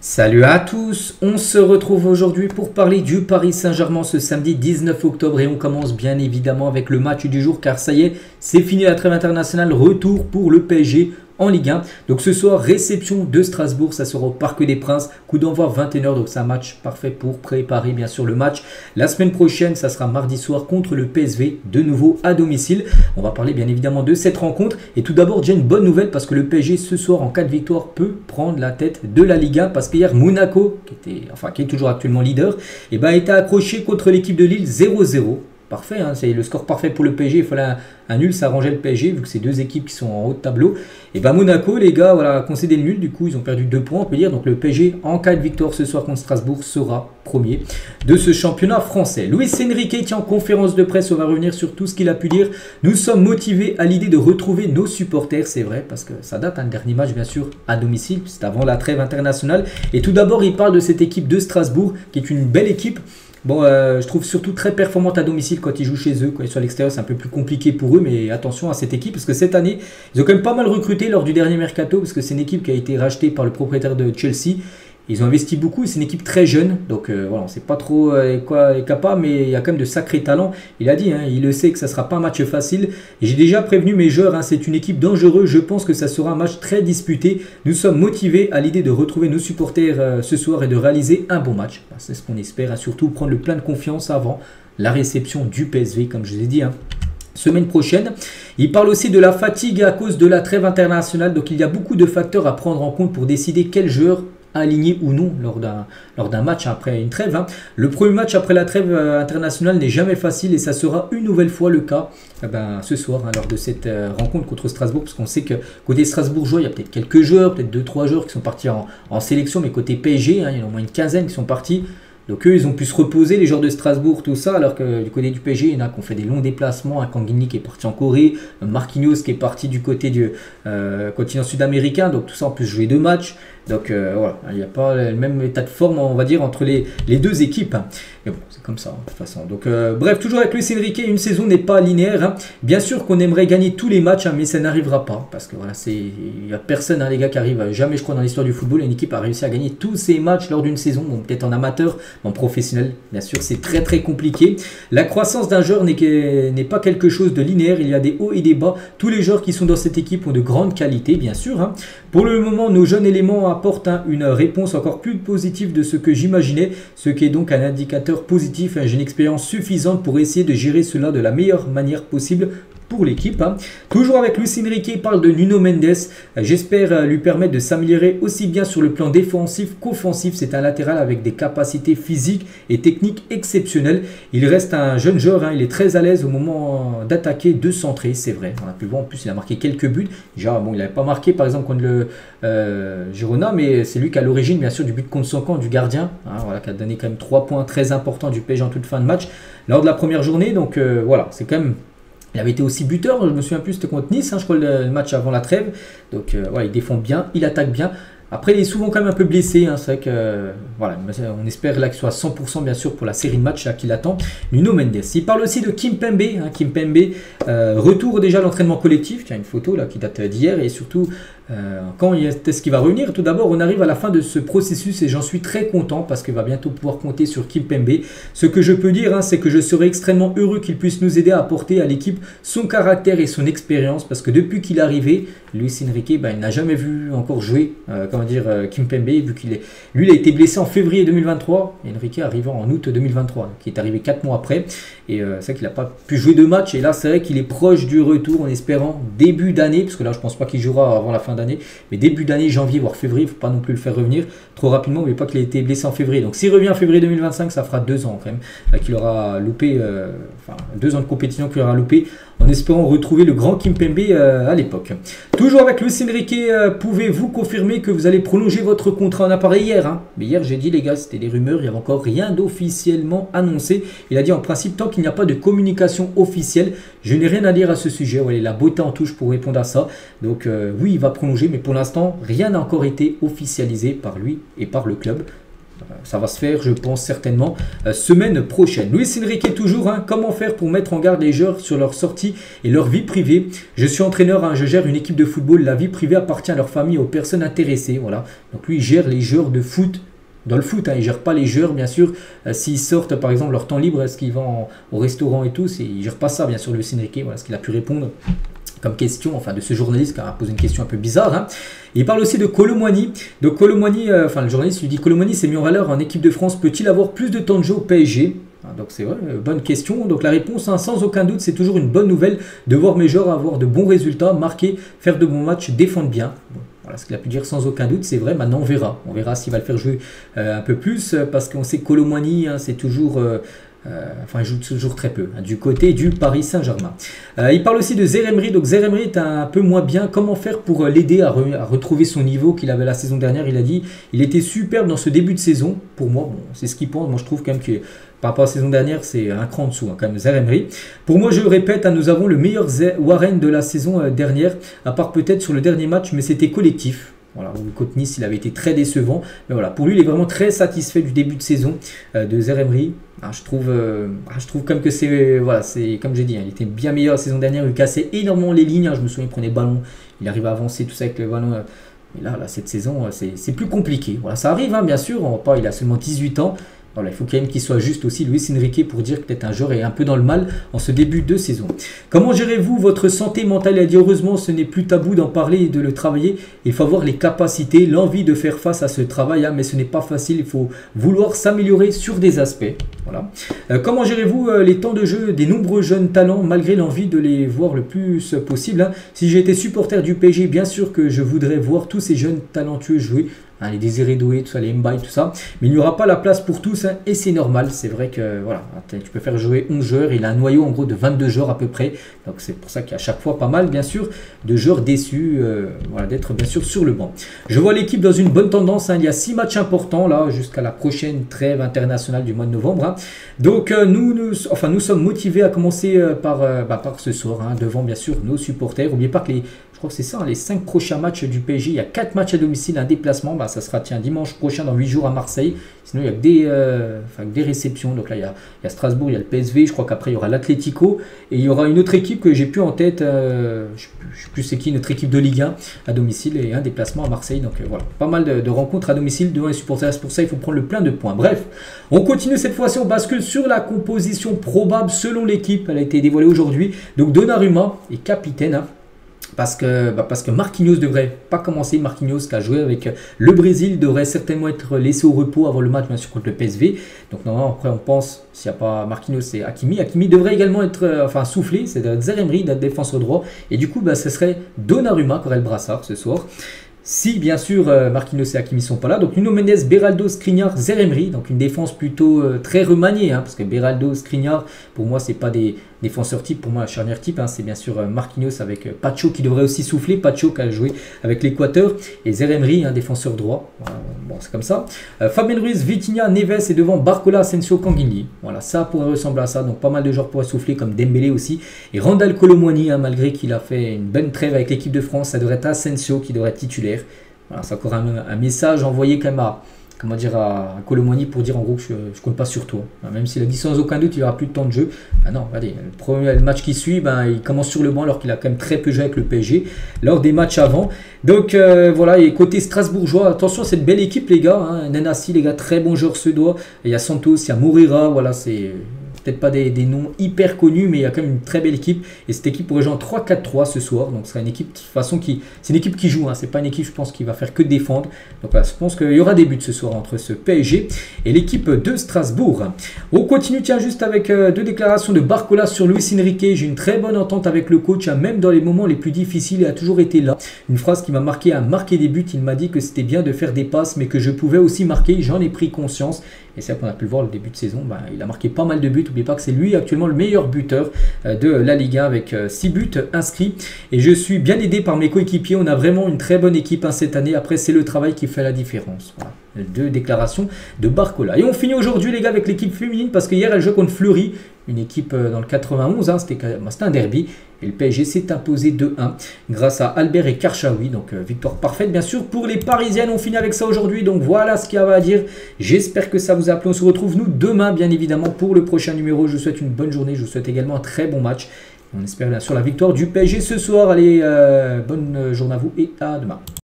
Salut à tous, on se retrouve aujourd'hui pour parler du Paris Saint-Germain ce samedi 19 octobre et on commence bien évidemment avec le match du jour car ça y est, c'est fini la trêve internationale, retour pour le PSG en Ligue 1. Donc ce soir, réception de Strasbourg, ça sera au Parc des Princes, coup d'envoi 21h, donc c'est un match parfait pour préparer bien sûr le match. La semaine prochaine, ça sera mardi soir contre le PSV, de nouveau à domicile. On va parler bien évidemment de cette rencontre et tout d'abord, j'ai une bonne nouvelle parce que le PSG ce soir en cas de victoire peut prendre la tête de la Ligue 1 parce qu'hier Monaco, qui est toujours actuellement leader, a été accroché contre l'équipe de Lille 0-0. Parfait, hein, c'est le score parfait pour le PSG. Il fallait un nul, ça arrangeait le PSG vu que c'est deux équipes qui sont en haut de tableau. Et Monaco, les gars, a concédé le nul. Du coup, ils ont perdu 2 points, on peut dire. Donc le PSG, en cas de victoire ce soir contre Strasbourg, sera premier de ce championnat français. Luis Enrique tient en conférence de presse. On va revenir sur tout ce qu'il a pu dire. Nous sommes motivés à l'idée de retrouver nos supporters. C'est vrai, parce que ça date, le dernier match, bien sûr, à domicile. C'est avant la trêve internationale. Et tout d'abord, il parle de cette équipe de Strasbourg, qui est une belle équipe. Je trouve surtout très performante à domicile quand ils jouent chez eux. Quand ils sont à l'extérieur, c'est un peu plus compliqué pour eux. Mais attention à cette équipe parce que cette année, ils ont quand même pas mal recruté lors du dernier mercato. Parce que c'est une équipe qui a été rachetée par le propriétaire de Chelsea. Ils ont investi beaucoup et c'est une équipe très jeune. Donc on ne sait pas trop quoi est capable. Mais il y a quand même de sacrés talents. Il a dit, il le sait que ça ne sera pas un match facile. Et j'ai déjà prévenu mes joueurs, c'est une équipe dangereuse. Je pense que ça sera un match très disputé. Nous sommes motivés à l'idée de retrouver nos supporters ce soir et de réaliser un bon match. C'est ce qu'on espère. Surtout prendre le plein de confiance avant la réception du PSV, comme je vous ai dit. Semaine prochaine. Il parle aussi de la fatigue à cause de la trêve internationale. Donc il y a beaucoup de facteurs à prendre en compte pour décider quel joueur aligné ou non lors d'un match après une trêve. Le premier match après la trêve internationale n'est jamais facile et ça sera une nouvelle fois le cas ce soir lors de cette rencontre contre Strasbourg parce qu'on sait que côté strasbourgeois il y a peut-être quelques joueurs, peut-être 2-3 joueurs qui sont partis en sélection, mais côté PSG il y en a au moins une quinzaine qui sont partis. Donc eux, ils ont pu se reposer, les joueurs de Strasbourg, tout ça, alors que du côté du PSG, il y en a qui ont fait des longs déplacements. Un Kangini qui est parti en Corée, Marquinhos qui est parti du côté du continent sud-américain. Donc tout ça, en plus, jouer 2 matchs. Donc voilà, il n'y a pas le même état de forme, on va dire, entre les deux équipes. Mais bon, c'est comme ça, de toute façon. Donc bref, toujours avec Luis Enrique, une saison n'est pas linéaire. Bien sûr qu'on aimerait gagner tous les matchs, mais ça n'arrivera pas. Parce que voilà, il n'y a personne, les gars, qui arrive, jamais, je crois, dans l'histoire du football, une équipe a réussi à gagner tous ces matchs lors d'une saison. Bon, peut-être en amateur, en professionnel, bien sûr, c'est très très compliqué. La croissance d'un joueur n'est pas quelque chose de linéaire, il y a des hauts et des bas. Tous les joueurs qui sont dans cette équipe ont de grandes qualités, bien sûr. Pour le moment, nos jeunes éléments apportent une réponse encore plus positive de ce que j'imaginais, ce qui est donc un indicateur positif. J'ai une expérience suffisante pour essayer de gérer cela de la meilleure manière possible pour l'équipe. Toujours avec Luis Enrique, il parle de Nuno Mendes. J'espère lui permettre de s'améliorer aussi bien sur le plan défensif qu'offensif. C'est un latéral avec des capacités physiques et techniques exceptionnelles. Il reste un jeune joueur, il est très à l'aise au moment d'attaquer, de centrer, c'est vrai. On a pu le voir, en plus il a marqué quelques buts. Déjà, bon, il n'avait pas marqué par exemple contre le Girona, mais c'est lui qui a l'origine bien sûr du but contre son camp, du gardien, qui a donné quand même 3 points très importants du PSG en toute fin de match lors de la première journée. Donc voilà, c'est quand même... Il avait été aussi buteur, je me souviens plus, c'était contre Nice, je crois, le match avant la trêve. Donc voilà, il défend bien, il attaque bien. Après, il est souvent quand même un peu blessé. C'est vrai que voilà, on espère là qu'il soit à 100% bien sûr pour la série de matchs qui l'attend. Nuno Mendes. Il parle aussi de Kimpembe. Kimpembe, retour déjà à l'entraînement collectif. Tiens, une photo là qui date d'hier et surtout quand est-ce qu'il va revenir. Tout d'abord, on arrive à la fin de ce processus et j'en suis très content parce qu'il va bientôt pouvoir compter sur Kimpembe. Ce que je peux dire, c'est que je serai extrêmement heureux qu'il puisse nous aider à apporter à l'équipe son caractère et son expérience parce que depuis qu'il est arrivé, Luis Enrique, il n'a jamais vu encore jouer. Kimpembe, vu lui il a été blessé en février 2023 et Enrique arrivant en août 2023, qui est arrivé 4 mois après et c'est vrai qu'il n'a pas pu jouer 2 matchs et là c'est vrai qu'il est proche du retour en espérant début d'année, parce que là je pense pas qu'il jouera avant la fin d'année, mais début d'année, janvier voire février, il ne faut pas non plus le faire revenir trop rapidement, n'oubliez pas qu'il a été blessé en février, donc s'il revient en février 2025 ça fera 2 ans quand même qu'il aura loupé, 2 ans de compétition qu'il aura loupé en espérant retrouver le grand Kimpembe à l'époque. Toujours avec Luis Enrique, pouvez-vous confirmer que vous allez prolonger votre contrat? On a parlé hier, mais hier j'ai dit les gars, c'était des rumeurs, il n'y avait encore rien d'officiellement annoncé. Il a dit en principe, tant qu'il n'y a pas de communication officielle, je n'ai rien à dire à ce sujet. Voilà, la beauté en touche pour répondre à ça. Donc oui, il va prolonger, mais pour l'instant, rien n'a encore été officialisé par lui et par le club. Ça va se faire, je pense, certainement semaine prochaine. Luis Enrique toujours, hein, comment faire pour mettre en garde les joueurs sur leur sortie et leur vie privée. Je suis entraîneur, hein, je gère une équipe de football. La vie privée appartient à leur famille, aux personnes intéressées. Voilà. Donc lui, il gère les joueurs de foot. Dans le foot, hein, il ne gère pas les joueurs, bien sûr. S'ils sortent, par exemple, leur temps libre, est-ce qu'ils vont au restaurant et tout, il ne gère pas ça, bien sûr, Luis Enrique. Voilà ce qu'il a pu répondre comme question, enfin de ce journaliste qui a posé une question un peu bizarre. Hein. Il parle aussi de Kolo Muani. Donc Kolo Muani, le journaliste lui dit, Kolo Muani s'est mis en valeur en équipe de France. Peut-il avoir plus de temps de jeu au PSG? Donc c'est vrai, bonne question. Donc la réponse, hein, sans aucun doute, c'est toujours une bonne nouvelle de voir mes joueurs avoir de bons résultats, marquer, faire de bons matchs, défendre bien. Bon, voilà ce qu'il a pu dire sans aucun doute, c'est vrai. Maintenant on verra. On verra s'il va le faire jouer un peu plus, parce qu'on sait que Kolo Muani, hein, c'est toujours... il joue toujours très peu, hein, du côté du Paris Saint-Germain. Il parle aussi de Zaïre Emery. Donc Zaïre Emery est un peu moins bien. Comment faire pour l'aider à retrouver son niveau qu'il avait la saison dernière? Il a dit il était superbe dans ce début de saison. Pour moi, bon, c'est ce qu'il pense. Moi, je trouve quand même que par rapport à la saison dernière, c'est un cran en dessous, hein, quand même, Zaïre Emery. Pour moi, je le répète, hein, nous avons le meilleur Warren de la saison dernière, à part peut-être sur le dernier match, mais c'était collectif. Voilà, contre Nice, il avait été très décevant. Mais voilà, pour lui, il est vraiment très satisfait du début de saison de Zaïre Emery. Je trouve comme que c'est, voilà, c'est comme j'ai dit, hein, il était bien meilleur la saison dernière. Il cassait énormément les lignes. Hein, je me souviens, il prenait le ballon, il arrivait à avancer tout ça avec le ballon. Mais là, cette saison, c'est plus compliqué. Voilà, ça arrive, hein, bien sûr. Il a seulement 18 ans. Voilà, il faut quand même qu'il soit juste aussi, Luis Enrique, pour dire que peut-être un joueur est un peu dans le mal en ce début de saison. Comment gérez-vous votre santé mentale? Il a dit heureusement, ce n'est plus tabou d'en parler et de le travailler. Il faut avoir les capacités, l'envie de faire face à ce travail, hein, mais ce n'est pas facile. Il faut vouloir s'améliorer sur des aspects. Voilà. Comment gérez-vous les temps de jeu des nombreux jeunes talents malgré l'envie de les voir le plus possible, hein? Si j'étais supporter du PSG, bien sûr que je voudrais voir tous ces jeunes talentueux jouer. Hein, les Désiré Doué, tout ça, les Mbaye, tout ça. Mais il n'y aura pas la place pour tous, hein, et c'est normal. C'est vrai que voilà, tu peux faire jouer 11 joueurs. Il a un noyau en gros de 22 joueurs à peu près. Donc c'est pour ça qu'il y a à chaque fois pas mal, bien sûr, de joueurs déçus voilà, d'être bien sûr sur le banc. Je vois l'équipe dans une bonne tendance. Hein. Il y a 6 matchs importants là jusqu'à la prochaine trêve internationale du mois de novembre. Hein. Donc nous sommes motivés à commencer par ce soir, hein, devant bien sûr nos supporters. N'oubliez pas que je crois que c'est ça, les 5 prochains matchs du PSG, il y a 4 matchs à domicile, un déplacement, ça sera dimanche prochain dans 8 jours à Marseille. Sinon il y a que des réceptions, donc là il y a Strasbourg, il y a le PSV, je crois qu'après il y aura l'Atlético, et il y aura une autre équipe que j'ai plus en tête, je ne sais plus c'est qui, notre équipe de Ligue 1 à domicile et un déplacement à Marseille. Donc voilà, pas mal de rencontres à domicile devant les supporters, c'est pour ça il faut prendre le plein de points. Bref, on continue cette fois-ci, on bascule sur la composition probable selon l'équipe, elle a été dévoilée aujourd'hui. Donc Donnarumma est capitaine, hein. Parce que Marquinhos devrait pas commencer. Marquinhos qui a joué avec le Brésil devrait certainement être laissé au repos avant le match bien sûr contre le PSV. Donc normalement après on pense s'il n'y a pas Marquinhos c'est Hakimi. Hakimi devrait également être soufflé, c'est Zaïre Emery d'être défenseur droit. Et du coup ce serait Donnarumma qui aurait le brassard ce soir. Si bien sûr Marquinhos et Hakimi sont pas là. Donc Nuno Mendes, Beraldo, Skriniar, Zaïre Emery. Donc une défense plutôt très remaniée, hein, parce que Beraldo, Skriniar, pour moi c'est pas des défenseurs type, pour moi la charnière type, hein, c'est bien sûr Marquinhos avec Pacho qui devrait aussi souffler. Pacho qui a joué avec l'Équateur, et Zaïre Emery, un défenseur droit. Voilà, bon c'est comme ça. Fabien Ruiz, Vitinha, Neves et devant Barcola, Asensio, Kanguinli. Voilà, ça pourrait ressembler à ça. Donc pas mal de joueurs pourraient souffler comme Dembélé aussi. Et Randal Kolo Muani, hein, malgré qu'il a fait une bonne trêve avec l'équipe de France, ça devrait être Asensio qui devrait être titulaire. Voilà, c'est encore un message envoyé quand même à Kolo Muani pour dire en gros que je ne compte pas sur toi. Même s'il a dit sans aucun doute il n'y aura plus de temps de jeu. Non, allez, le match qui suit, il commence sur le banc alors qu'il a quand même très peu joué avec le PSG lors des matchs avant. Donc voilà, et côté strasbourgeois, attention à cette belle équipe les gars. Hein, Nanasi les gars, très bon joueur suédois. Il y a Santos, il y a Moreira, voilà c'est... Peut-être pas des noms hyper connus, mais il y a quand même une très belle équipe. Et cette équipe pourrait jouer en 3-4-3 ce soir. Donc ce sera une équipe de toute façon c'est une équipe qui joue. Hein. C'est pas une équipe, je pense, qui va faire que défendre. Donc voilà, je pense qu'il y aura des buts ce soir entre ce PSG et l'équipe de Strasbourg. On continue, tiens, juste avec 2 déclarations de Barcola sur Luis Enrique. J'ai une très bonne entente avec le coach, hein, même dans les moments les plus difficiles. Il a toujours été là. Une phrase qui m'a marqué, à marquer des buts. Il m'a dit que c'était bien de faire des passes, mais que je pouvais aussi marquer. J'en ai pris conscience. Et c'est là qu'on a pu le voir le début de saison. Il a marqué pas mal de buts. N'oubliez pas que c'est lui actuellement le meilleur buteur de la Ligue 1 avec 6 buts inscrits. Et je suis bien aidé par mes coéquipiers. On a vraiment une très bonne équipe cette année. Après, c'est le travail qui fait la différence. Voilà. 2 déclarations de Barcola. Et on finit aujourd'hui les gars avec l'équipe féminine parce que hier elle jouait contre Fleury. une équipe dans le 91, hein, c'était un derby. Et le PSG s'est imposé 2-1 grâce à Albert et Karchaoui. Donc victoire parfaite bien sûr pour les Parisiennes. On finit avec ça aujourd'hui. Donc voilà ce qu'il y avait à dire. J'espère que ça vous a plu. On se retrouve nous demain bien évidemment pour le prochain numéro. Je vous souhaite une bonne journée. Je vous souhaite également un très bon match. On espère bien sûr la victoire du PSG ce soir. Allez, bonne journée à vous et à demain.